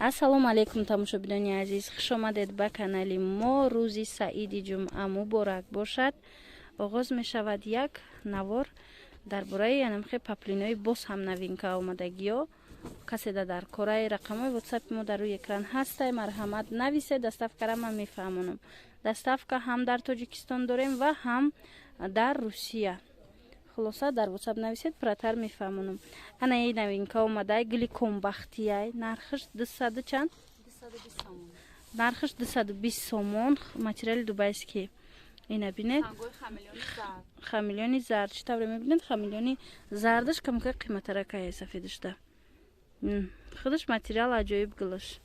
Ассалому алейкум тамошобинони азиз, хуш омадед ба канали мо. Рӯзи саиди ҷумъа муборак бошад. оғоз мешавад як навор дар бораи янамхе паплинои боз ҳам навинка омадагиё. Каседа дар кораи рақамои ватсапи мо дар рӯи экран ҳастай. Марҳамат нависед, доставкара ман мефаҳмонам. Доставка ҳам дар Тоҷикистон дорем ва ҳам дар Русия. Хулоса дар ватсап нависед, пратар мефаҳмонам. Ана ин навинка омадай гули комбахтияй. Нархиш 200 чанд? 220 сомон. Нархиш 220 сомон. Материали дубайский. Ина бинед. Хамелёни зард. Чӣ тавре мебинед? Хамелёни зардаш камка қиматаракай сафедашда. Худаш материал аҷоиб гулаш.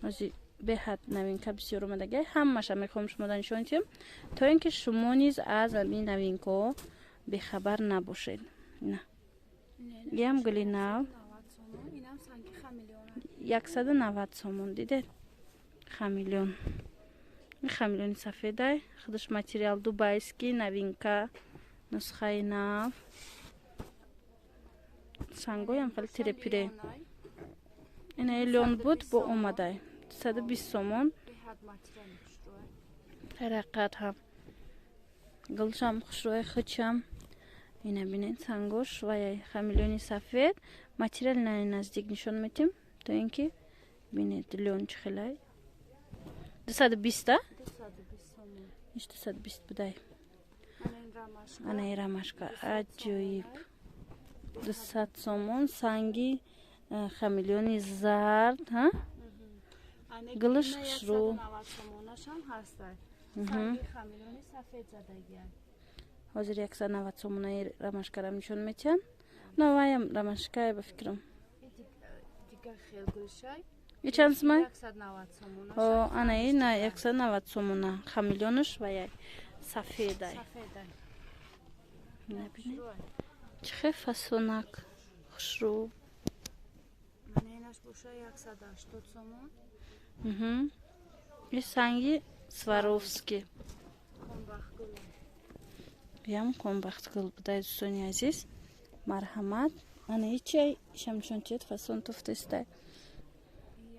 Ози беҳад навинка бисёр омадагай. Ҳамаша мехоҳам шумо нишон диҳам, то ин ки шумо низ аз ин навинкаҳо бехабар набошед. На. Ям гули нав. 190 сомон дидед? Хамелён. Хамелёни сафедай. Худаш материал дубайский, новинка, нусхаи нав. Сангоям хеле тирепире. Ина лён буд бо омадай. 220 сомон. Тарақат ҳам. Гулшам хушрӯи хучам. Ина бинед сангош ва хамелёни сафед. Материал наздик нишон метим, то ин ки бинед лён чӣ хелай. 220 а? 220 будай. Ана ин рамашка аҷоиб. 200 сомон. Санги хамелёни зард, ҳа? Гулш хушрӯ. ҳозир 190 сомонаи рамашкарам нишон метиҳан. Новаям рамашкая ба фикрам. И чанд сомон? Ана ин 190 сомона. Хамелёнаш ва як сафедай. Набинед? Чӣ фасонак хушрӯ. Маненаш боша 180 сомон. И санги Сваровский. Ям комбахтгул будай дӯстони азиз. Марҳамат. Ана ичай шамшончет фасон туфтестай.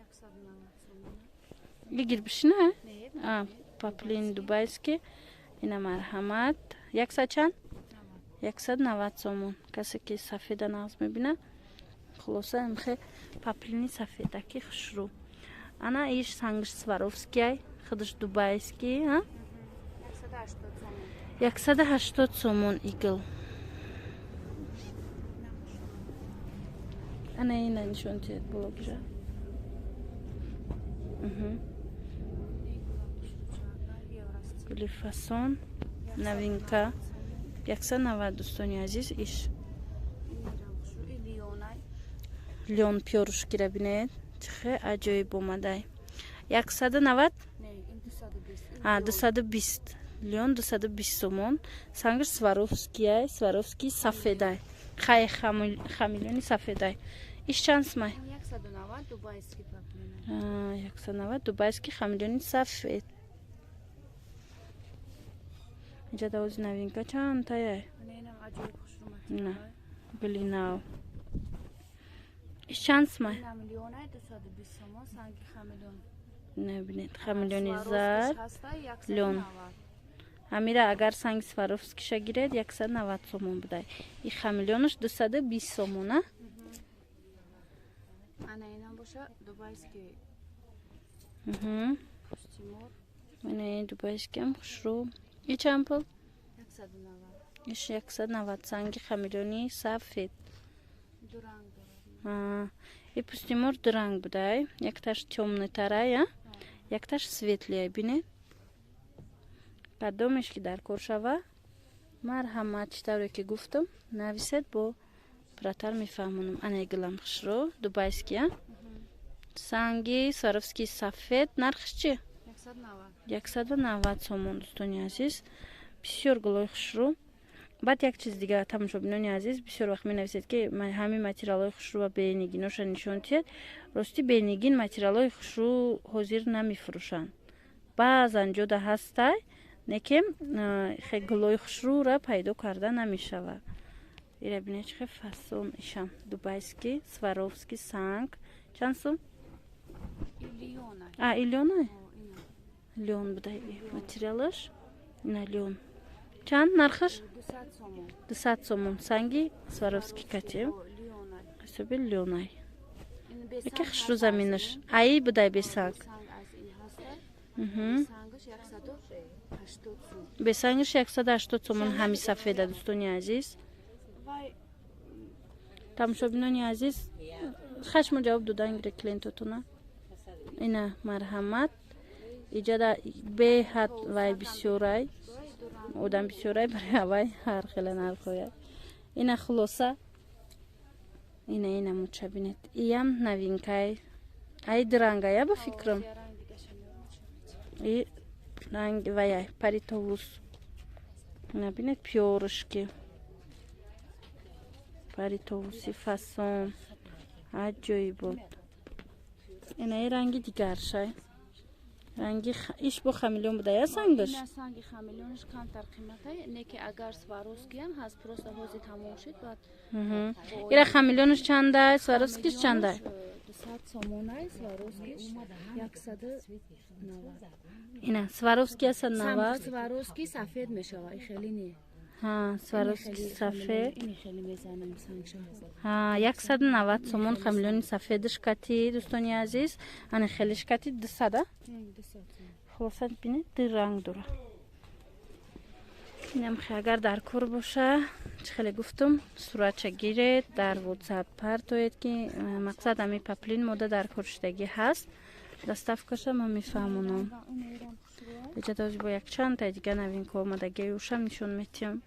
190 сомон. Игир бишина? Паплин дубайский. Ина марҳамат. 100 чанд? 190 сомон. Касе ки сафеда нағз мебина. Хулоса имхе паплини сафедаки хушрӯ. Ана иш сангиш Сваровский, худаш дубайский, а? 180 сомон игл. Ана ина нишон тиед блогжа. Гули фасон, новинка. 190 дӯстони азиз иш. Лён пёрушкира бинед. Чӣ аҷоиб омадай. 190? 220. Лён 220 сомон. Сангиш Сваровский, Сваровский сафедай. Хай хамелёни сафедай. Иш чанд смай? 190 дубайский паплин. 190 дубайский хамелёни сафед. Инҷа давози новинка чанд таяй? Маненам аҷоиб хушрӯ. На. Гули нав. Иш чанд смай? 220 сомон санги хамелён. Набинед хамелёни зард. Лён. Амира агар санги Сваровскиша гиред 190 сомон будай. И хамелёнаш 220 сомон, а? Ана инам боша дубайский. Тимур. Ана ин дубайскиам хушрӯ. И чанд пул? 190. Иш 190 санги хамелёни сафед. Дуранг дорад. И пустимур дуранг будай. Якташ тёмнытарай, а? Якташ светлияй бинед. Қаддомеш ки дар кор шава. Марҳамат, чӣ тавре ки гуфтам, нависед бо пратар мефаҳмонам. Ана гилам хушрӯ, дубайский, а? Санги Сваровский сафед. Нархиш чӣ? 190 сомон дӯстони азиз. Бисёр гулои хушрӯ. Баъд як чиз дига тамошобинони азиз, бисёр вақт менависед ки ҳамин материалҳои хушрӯ ва бенигиноша нишон диҳед. Рости бенигин материалҳои хушрӯ ҳозир намефурӯшанд. Баъзан ҷода ҳастай, лекин гулои хушрӯра пайдо карда намешавад. Ира бинед чӣ фасон ишам. Дубайский, Сваровский санг чанд сум? Лиона. Илёна? Ина. Лён будай материалаш. Ина лён. Чанд нархаш? 200 сомон. 200 сомон. Санги Сваровский катем. Лиона. Асоби лёнай. Ин бесанг. Яке хшру заминаш? Ай будай бесанг. Бесанг аз ин ҳаста. Мгм. Бесангаш 180 сом. Бесангаш 180 сомон ҳами сафеда дӯстони азиз. Вай тамошобинони азиз, хашмо ҷавоб додаангире клиентотуна. Ина марҳамат. Иҷада беҳад вай бисёрай. Одам бисёрай барои авай ҳар хела нархояд. Ина хулоса. Ина муча бинед. Иям новинкай. Ай дрангая ба фикрам. И ранг ваяй паритовус. Ина бинед пёрышки. Паритовуси фасон. Аҷоибот. Ина ранги дигаршай. ранги иш бо хамелеон буда я сангаш? ина санги хамелеонаш камтар қиматай. Неки агар Сваровский ам ҳаст, просто ҳозир тамом шуд. Баъд ира хамелеонаш чандай? Сваровскиш чандай? 200 сомонай, Сваровскиш 190. Ина Сваровский аса 90. Сваровский сафед мешава, и хели не. Сваровский сафед. Ини хели мезанам сангша. 190 сомон хамелеони сафедиш кати дӯстони азиз. Ани хелиш кати 200. хулоса бинед ду ранг дора. Инам агар дар кор боша, чӣ хеле гуфтум, суратча гиред, дар WhatsApp партоед ки мақсад ами паплин мода дар кор шудагӣ ҳаст. Доставкаша ма мефаҳмонам. Иҷадош бо якчанд та дига новинка омадагии ушам нишон метиҳам.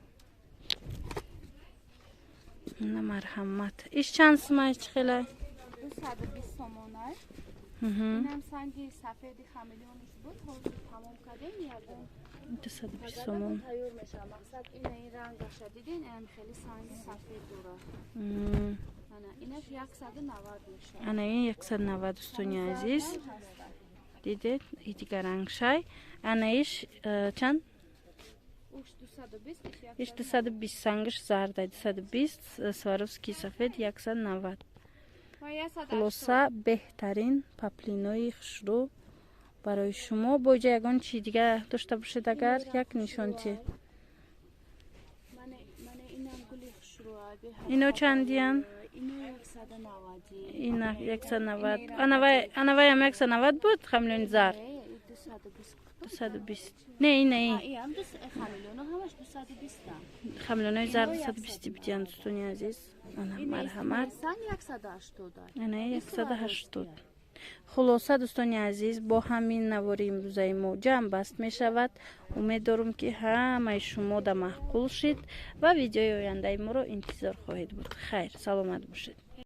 Ина марҳамат. Иш чанд сумай чӣ хеле? 220 сомонай. Инам санги сафеди хамелеониш буд, ҳозир тамом кардем ягон. 220 сомон. Тайёр меша. Мақсад ина ин рангаша дидин, ам хели санги сафед дора. Ана инаш 190 меша. Ана ин 190 дӯстони азиз. Дидед, и дигар рангшай. Ана иш чанд? Уш 220, иш 220 сангаш зарда, 220 Сваровский сафед 190. хулоса беҳтарин паплинои хушрӯ барои шумо. Бо иҷа ягон чӣ дига дошта бошед агар як нишончӣ. Ино чандиян? Ина 190. Анаваям 190 буд хамелеони зар. 220. Не, ина хамелеонои зар 220 бидиян дӯстони азиз. Ана марҳамат. Ана 180. хулоса дӯстони азиз, бо ҳамин навори имрӯзаи мо ҷамъ баст мешавад. умед дорум ки ҳамаи шумо да маҳқул шид ва видеои ояндаи моро интизор хоҳед буд. хайр, саломат бошед.